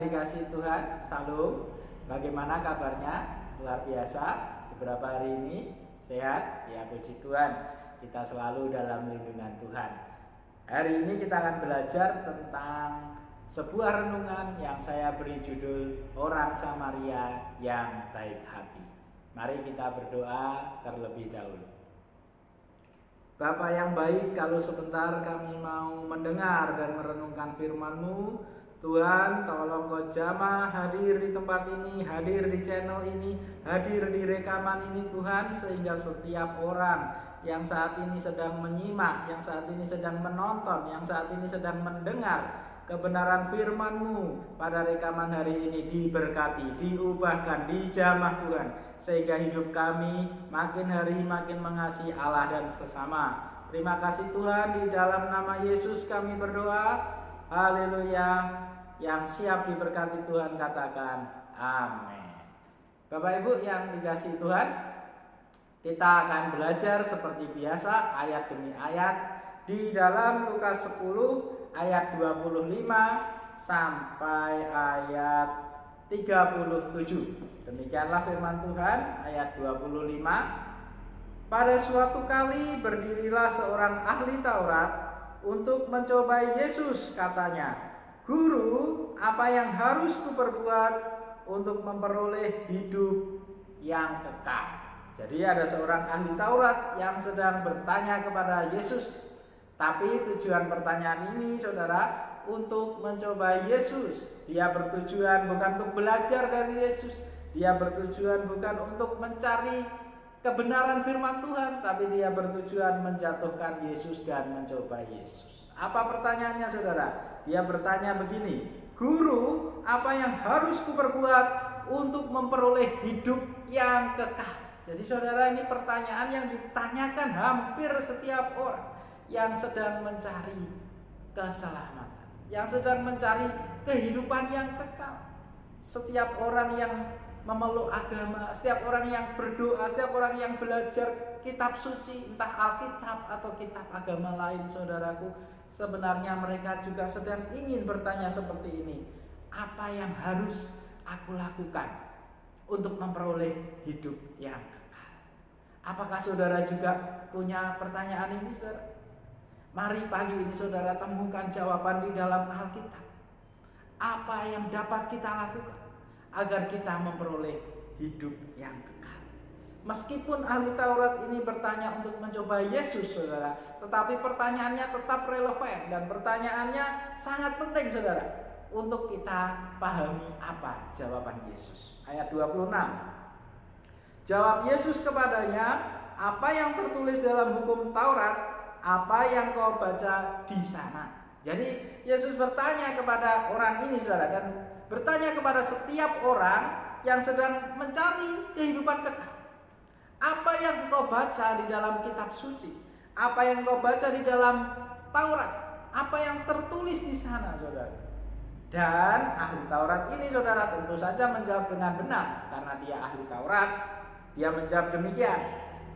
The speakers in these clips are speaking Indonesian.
Dikasih Tuhan, salam. Bagaimana kabarnya? Luar biasa. Beberapa hari ini sehat, ya puji Tuhan. Kita selalu dalam lindungan Tuhan. Hari ini kita akan belajar tentang sebuah renungan yang saya beri judul Orang Samaria yang Baik Hati. Mari kita berdoa terlebih dahulu. Bapa yang baik, kalau sebentar kami mau mendengar dan merenungkan firman-Mu, Tuhan, tolong Kau jamah hadir di tempat ini, hadir di channel ini, hadir di rekaman ini Tuhan, sehingga setiap orang yang saat ini sedang menyimak, yang saat ini sedang menonton, yang saat ini sedang mendengar kebenaran firman-Mu pada rekaman hari ini diberkati, diubahkan, dijamah Tuhan, sehingga hidup kami makin hari makin mengasihi Allah dan sesama. Terima kasih Tuhan, di dalam nama Yesus kami berdoa. Haleluya. Yang siap diberkati Tuhan katakan amin. Bapak Ibu yang dikasihi Tuhan, kita akan belajar seperti biasa ayat demi ayat di dalam Lukas 10 ayat 25 sampai ayat 37. Demikianlah firman Tuhan ayat 25. Pada suatu kali berdirilah seorang ahli Taurat untuk mencobai Yesus, katanya, "Guru, apa yang harus kuperbuat untuk memperoleh hidup yang kekal?" Jadi ada seorang ahli Taurat yang sedang bertanya kepada Yesus. Tapi tujuan pertanyaan ini, saudara, untuk mencobai Yesus. Dia bertujuan bukan untuk belajar dari Yesus. Dia bertujuan bukan untuk mencari kebenaran firman Tuhan, tapi dia bertujuan menjatuhkan Yesus dan mencobai Yesus. Apa pertanyaannya, saudara? Dia bertanya begini, "Guru, apa yang harus kuperbuat untuk memperoleh hidup yang kekal?" Jadi saudara, ini pertanyaan yang ditanyakan hampir setiap orang yang sedang mencari keselamatan, yang sedang mencari kehidupan yang kekal. Setiap orang yang memeluk agama, setiap orang yang berdoa, setiap orang yang belajar kitab suci, entah Alkitab atau kitab agama lain, saudaraku, sebenarnya mereka juga sedang ingin bertanya seperti ini, apa yang harus aku lakukan untuk memperoleh hidup yang kekal? Apakah saudara juga punya pertanyaan ini, saudara? Mari pagi ini saudara temukan jawaban di dalam Alkitab. Apa yang dapat kita lakukan agar kita memperoleh hidup yang kekal? Meskipun ahli Taurat ini bertanya untuk mencoba Yesus, saudara, tetapi pertanyaannya tetap relevan dan pertanyaannya sangat penting, saudara, untuk kita pahami apa jawaban Yesus. Ayat 26. Jawab Yesus kepadanya, "Apa yang tertulis dalam hukum Taurat? Apa yang kau baca di sana?" Jadi Yesus bertanya kepada orang ini, saudara, dan bertanya kepada setiap orang yang sedang mencari kehidupan kekal. Apa yang kau baca di dalam kitab suci? Apa yang kau baca di dalam Taurat? Apa yang tertulis di sana, saudara? Dan ahli Taurat ini, saudara, tentu saja menjawab dengan benar karena dia ahli Taurat. Dia menjawab demikian.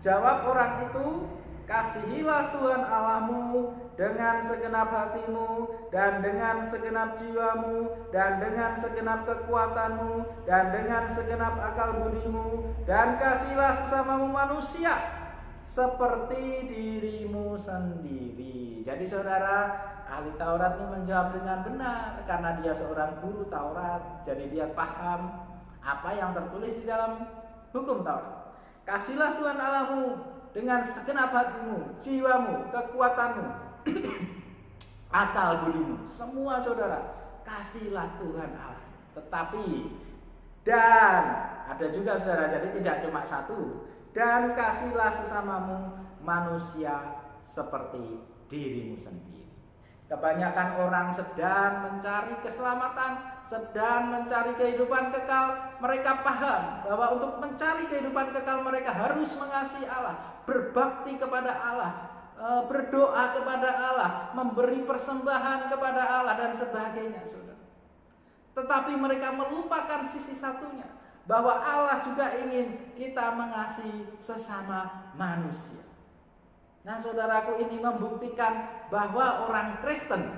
Jawab orang itu, "Kasihilah Tuhan Allahmu dengan segenap hatimu, dan dengan segenap jiwamu, dan dengan segenap kekuatanmu, dan dengan segenap akal budimu, dan kasihilah sesamamu manusia seperti dirimu sendiri." Jadi saudara, ahli Taurat ini menjawab dengan benar karena dia seorang guru Taurat. Jadi dia paham apa yang tertulis di dalam hukum Taurat. "Kasihilah Tuhan Allahmu dengan segenap hatimu, jiwamu, kekuatanmu, akal budimu." Semua, saudara, kasihlah Tuhan Allah. Tetapi, dan ada juga, saudara, jadi tidak cuma satu. Dan kasihlah sesamamu manusia seperti dirimu sendiri. Kebanyakan orang sedang mencari keselamatan, sedang mencari kehidupan kekal. Mereka paham bahwa untuk mencari kehidupan kekal mereka harus mengasihi Allah, berbakti kepada Allah, berdoa kepada Allah, memberi persembahan kepada Allah dan sebagainya, saudara. Tetapi mereka melupakan sisi satunya, bahwa Allah juga ingin kita mengasihi sesama manusia. Nah, saudaraku, ini membuktikan bahwa orang Kristen,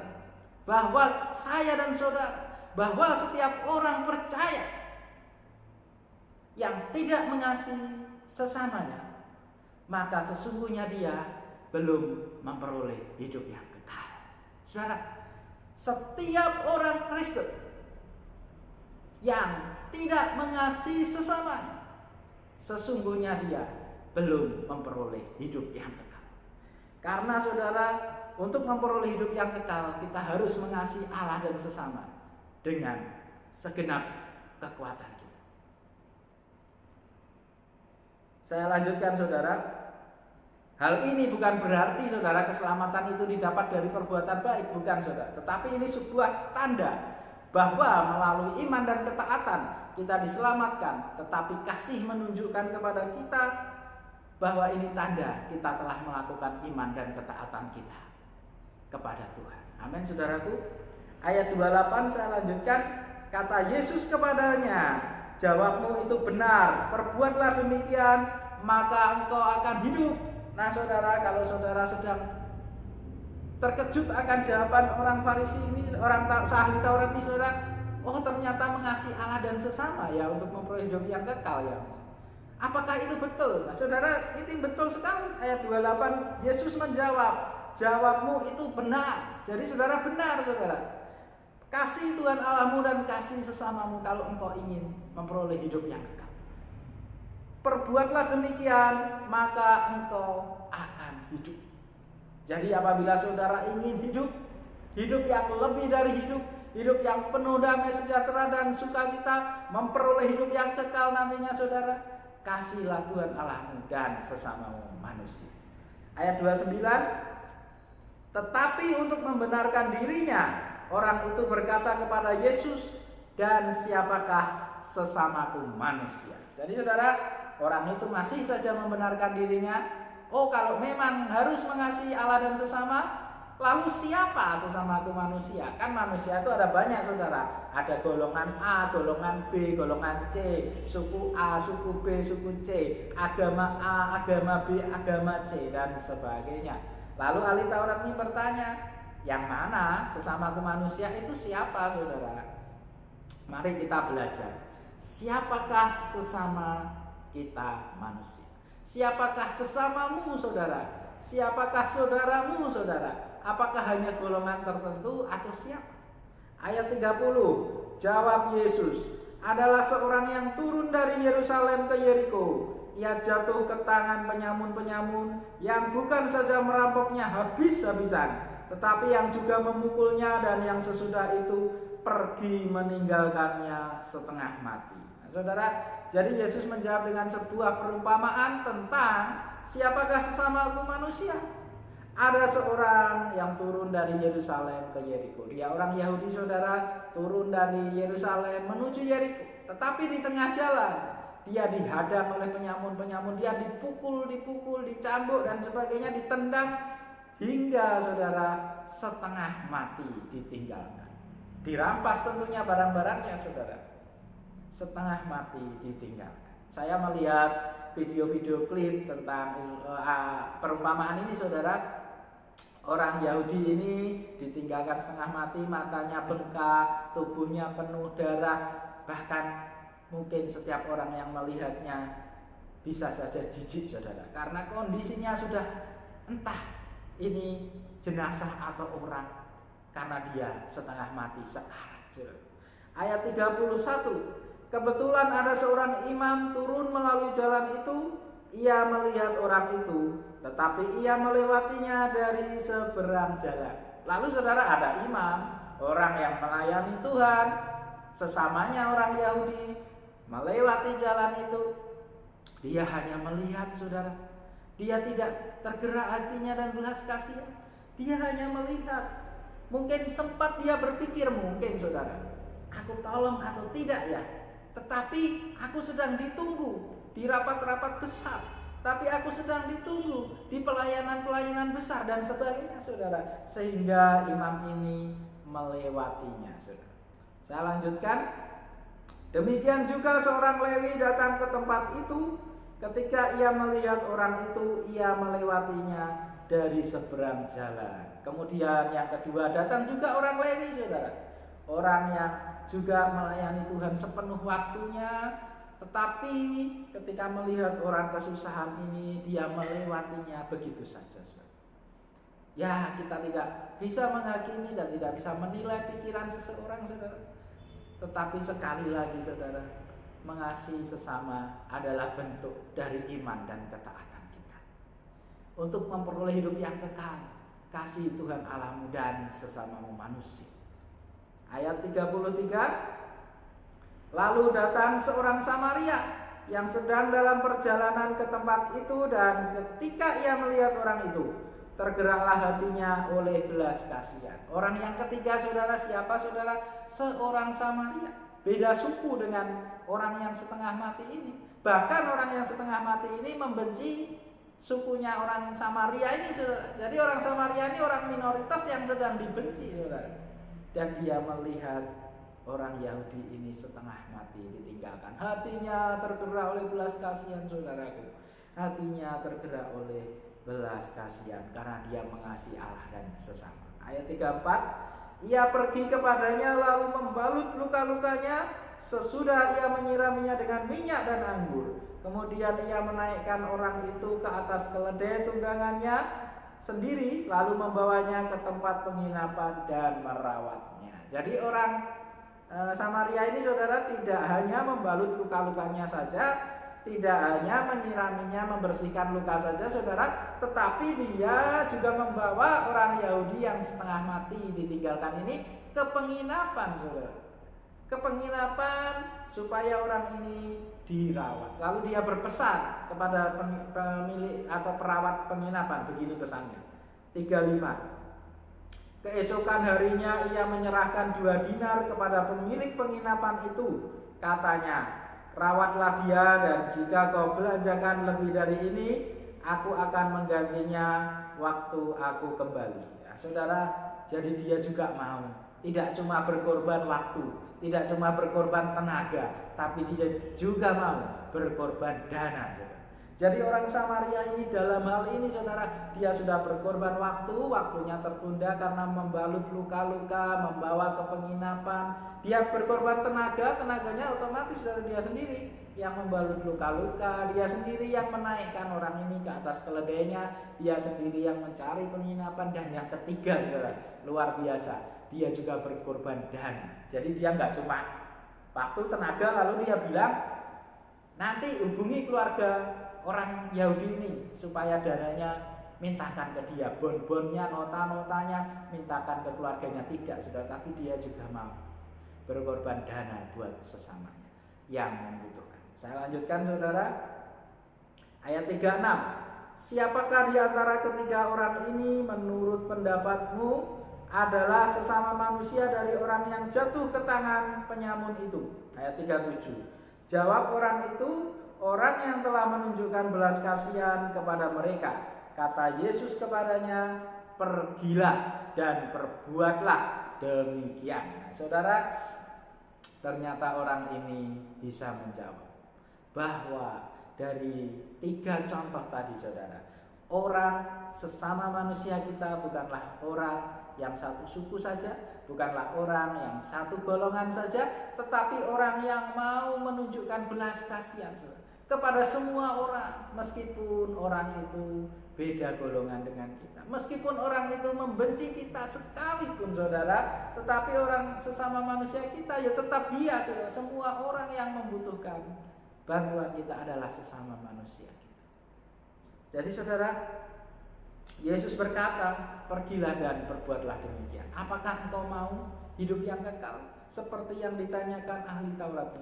bahwa saya dan saudara bahwa setiap orang percaya yang tidak mengasihi sesamanya, maka sesungguhnya dia belum memperoleh hidup yang kekal. Saudara, setiap orang Kristen yang tidak mengasihi sesamanya, sesungguhnya dia belum memperoleh hidup yang kekal. Karena saudara, untuk memperoleh hidup yang kekal, kita harus mengasihi Allah dan sesama dengan segenap kekuatan kita. Saya lanjutkan saudara. Hal ini bukan berarti saudara keselamatan itu didapat dari perbuatan baik, bukan saudara. Tetapi ini sebuah tanda bahwa melalui iman dan ketaatan kita diselamatkan. Tetapi kasih menunjukkan kepada kita bahwa ini tanda kita telah melakukan iman dan ketaatan kita kepada Tuhan. Amin saudaraku. Ayat 28 saya lanjutkan. Kata Yesus kepadanya, jawabmu itu benar, perbuatlah demikian, maka engkau akan hidup. Nah saudara, kalau saudara sedang terkejut akan jawaban orang Farisi ini, orang ahli Taurat ini, saudara, oh ternyata mengasihi Allah dan sesama ya untuk memperoleh hidup yang kekal ya. Apakah itu betul? Nah saudara, itu betul sekali. Ayat 28, Yesus menjawab, jawabmu itu benar. Jadi saudara benar saudara. Kasih Tuhan Allahmu dan kasih sesamamu kalau engkau ingin memperoleh hidup yang kekal. Perbuatlah demikian, maka engkau akan hidup. Jadi apabila saudara ingin hidup yang lebih dari hidup yang penuh damai sejahtera dan sukacita, memperoleh hidup yang kekal nantinya saudara, kasihlah Tuhan Allahmu dan sesamamu manusia. Ayat 29, tetapi untuk membenarkan dirinya, orang itu berkata kepada Yesus, dan siapakah sesamaku manusia? Jadi saudara, orang itu masih saja membenarkan dirinya. Oh kalau memang harus mengasihi Allah dan sesama, lalu siapa sesamaku manusia? Kan manusia itu ada banyak saudara. Ada golongan A, golongan B, golongan C, suku A, suku B, suku C, agama A, agama B, agama C, dan sebagainya. Lalu ahli Taurat ini bertanya, yang mana sesamaku manusia itu siapa saudara? Mari kita belajar. Siapakah sesama kita manusia? Siapakah sesamamu saudara? Siapakah saudaramu saudara? Apakah hanya golongan tertentu atau siapa? Ayat 30, jawab Yesus, adalah seorang yang turun dari Yerusalem ke Yeriko. Ia jatuh ke tangan penyamun-penyamun yang bukan saja merampoknya habis-habisan, tetapi yang juga memukulnya, dan yang sesudah itu pergi meninggalkannya setengah mati. Nah, saudara, jadi Yesus menjawab dengan sebuah perumpamaan tentang siapakah sesamaku manusia. Ada seorang yang turun dari Yerusalem ke Yeriko. Dia orang Yahudi saudara, turun dari Yerusalem menuju Yeriko. Tetapi di tengah jalan dia dihadang oleh penyamun-penyamun. Dia dipukul, dicambuk dan sebagainya, ditendang hingga saudara setengah mati ditinggalkan. Dirampas tentunya barang-barangnya saudara. Setengah mati ditinggalkan. Saya melihat video-video klip tentang perumpamaan ini saudara. Orang Yahudi ini ditinggalkan setengah mati, matanya bengkak, tubuhnya penuh darah, bahkan mungkin setiap orang yang melihatnya bisa saja jijik saudara, karena kondisinya sudah entah ini jenazah atau orang, karena dia setengah mati sekarat. Ayat 31, kebetulan ada seorang imam turun melalui jalan itu. Ia melihat orang itu, tetapi ia melewatinya dari seberang jalan. Lalu saudara, ada imam, orang yang melayani Tuhan, sesamanya orang Yahudi, melewati jalan itu. Dia hanya melihat saudara. Dia tidak tergerak hatinya dan belas kasihan. Dia hanya melihat. Mungkin sempat dia berpikir, mungkin saudara, aku tolong atau tidak ya. Tetapi aku sedang ditunggu di rapat-rapat besar, tapi aku sedang ditunggu di pelayanan-pelayanan besar dan sebagainya saudara, sehingga imam ini melewatinya saudara. Saya lanjutkan. Demikian juga seorang Lewi datang ke tempat itu. Ketika ia melihat orang itu, ia melewatinya dari seberang jalan. Kemudian yang kedua datang juga orang Lewi saudara, orang yang juga melayani Tuhan sepenuh waktunya, tetapi ketika melihat orang kesusahan ini, dia melewatinya begitu saja. Ya, kita tidak bisa menghakimi dan tidak bisa menilai pikiran seseorang, saudara. Tetapi sekali lagi, saudara, mengasihi sesama adalah bentuk dari iman dan ketaatan kita untuk memperoleh hidup yang kekal. Kasih Tuhan Allahmu dan sesamamu manusia. Ayat 33, lalu datang seorang Samaria yang sedang dalam perjalanan ke tempat itu, dan ketika ia melihat orang itu, tergeraklah hatinya oleh belas kasihan. Orang yang ketiga, saudara, siapa, saudara? Seorang Samaria. Beda suku dengan orang yang setengah mati ini. Bahkan orang yang setengah mati ini membenci sukunya orang Samaria ini, saudara. Jadi orang Samaria ini orang minoritas yang sedang dibenci, saudara. Dan dia melihat orang Yahudi ini setengah mati ditinggalkan. Hatinya tergerak oleh belas kasihan, saudaraku. Hatinya tergerak oleh belas kasihan karena dia mengasihi Allah dan sesama. Ayat 34, ia pergi kepadanya lalu membalut luka-lukanya, sesudah ia menyiraminya dengan minyak dan anggur. Kemudian ia menaikkan orang itu ke atas keledai tunggangannya sendiri, lalu membawanya ke tempat penginapan dan merawatnya. Jadi orang Samaria ini, saudara, tidak hanya membalut luka-lukanya saja, tidak hanya menyiraminya, membersihkan luka saja, saudara, tetapi dia juga membawa orang Yahudi yang setengah mati ditinggalkan ini ke penginapan, saudara. Ke penginapan supaya orang ini dirawat. Lalu dia berpesan kepada pemilik atau perawat penginapan, begini pesannya. 35. Keesokan harinya ia menyerahkan 2 dinar kepada pemilik penginapan itu. Katanya, rawatlah dia, dan jika kau belanjakan lebih dari ini, aku akan menggantinya waktu aku kembali. Ya, saudara, jadi dia juga mau. Tidak cuma berkorban waktu, tidak cuma berkorban tenaga, tapi dia juga mau berkorban dana. Jadi orang Samaria ini dalam hal ini, saudara, dia sudah berkorban waktu, waktunya tertunda karena membalut luka-luka, membawa ke penginapan. Dia berkorban tenaga, tenaganya otomatis dari dia sendiri yang membalut luka-luka, dia sendiri yang menaikkan orang ini ke atas keledainya, dia sendiri yang mencari penginapan. Dan yang ketiga, saudara, luar biasa, dia juga berkorban dana. Jadi dia nggak cuma waktu, tenaga, lalu dia bilang, nanti hubungi keluarga orang Yahudi ini supaya dananya mintakan ke dia, bon-bonnya, nota-notanya mintakan ke keluarganya. Tidak, saudara, tapi dia juga mau berkorban dana buat sesamanya yang membutuhkan. Saya lanjutkan, saudara. Ayat 36. Siapakah di antara ketiga orang ini menurut pendapatmu adalah sesama manusia dari orang yang jatuh ke tangan penyamun itu? Ayat 37. Jawab orang itu, orang yang telah menunjukkan belas kasihan kepada mereka. Kata Yesus kepadanya, pergilah dan perbuatlah demikian. Nah, saudara, ternyata orang ini bisa menjawab bahwa dari 3 contoh tadi, saudara, orang sesama manusia kita bukanlah orang yang satu suku saja, bukanlah orang yang satu golongan saja, tetapi orang yang mau menunjukkan belas kasihan kepada semua orang, meskipun orang itu beda golongan dengan kita, meskipun orang itu membenci kita sekalipun, saudara, tetapi orang sesama manusia kita, ya tetap dia, saudara. Semua orang yang membutuhkan bantuan kita adalah sesama manusia kita. Jadi, saudara, Yesus berkata, pergilah dan perbuatlah demikian. Apakah engkau mau hidup yang kekal? Seperti yang ditanyakan ahli Taurat,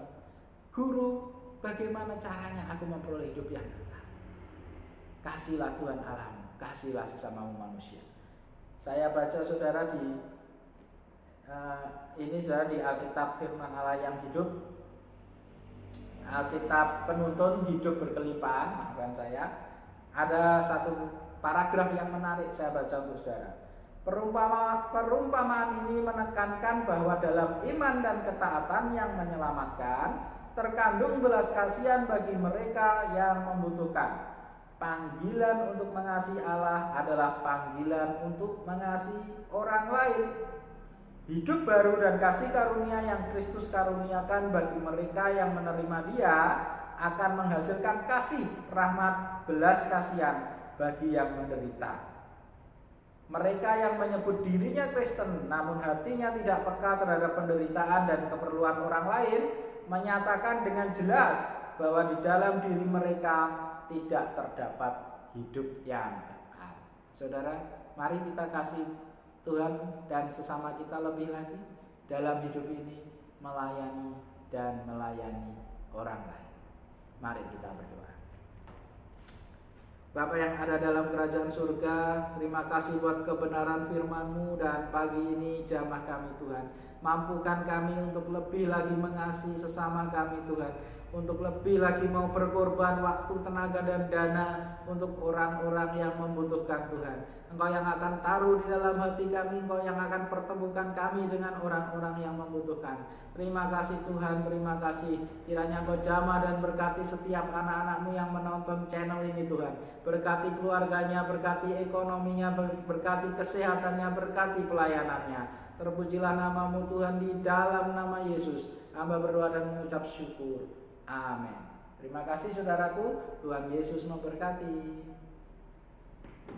Guru, bagaimana caranya aku memperoleh hidup yang kekal? Kasihlah Tuhan Allahmu, kasihlah sesamamu manusia. Saya baca, saudara, ini saudara, di Alkitab Firman Allah yang hidup, Alkitab Penuntun Hidup Berkelimpahan, maafkan saya, ada satu paragraf yang menarik, saya baca untuk saudara. Perumpamaan ini menekankan bahwa dalam iman dan ketaatan yang menyelamatkan terkandung belas kasihan bagi mereka yang membutuhkan. Panggilan untuk mengasihi Allah adalah panggilan untuk mengasihi orang lain. Hidup baru dan kasih karunia yang Kristus karuniakan bagi mereka yang menerima Dia akan menghasilkan kasih, rahmat, belas kasihan bagi yang menderita. Mereka yang menyebut dirinya Kristen namun hatinya tidak peka terhadap penderitaan dan keperluan orang lain menyatakan dengan jelas bahwa di dalam diri mereka tidak terdapat hidup yang kekal. Saudara, mari kita kasih Tuhan dan sesama kita lebih lagi dalam hidup ini melayani dan melayani orang lain. Mari kita berdoa. Bapa yang ada dalam kerajaan surga, terima kasih buat kebenaran firman-Mu dan pagi ini jamah kami Tuhan. Mampukan kami untuk lebih lagi mengasihi sesama kami Tuhan, untuk lebih lagi mau berkorban waktu, tenaga dan dana untuk orang-orang yang membutuhkan Tuhan. Engkau yang akan taruh di dalam hati kami, Engkau yang akan pertemukan kami dengan orang-orang yang membutuhkan. Terima kasih Tuhan, terima kasih. Kiranya Engkau jamah dan berkati setiap anak-anak-Mu yang menonton channel ini Tuhan. Berkati keluarganya, berkati ekonominya, berkati kesehatannya, berkati pelayanannya. Terpujilah nama-Mu Tuhan, di dalam nama Yesus hamba berdoa dan mengucap syukur. Amin. Terima kasih saudaraku, Tuhan Yesus memberkati.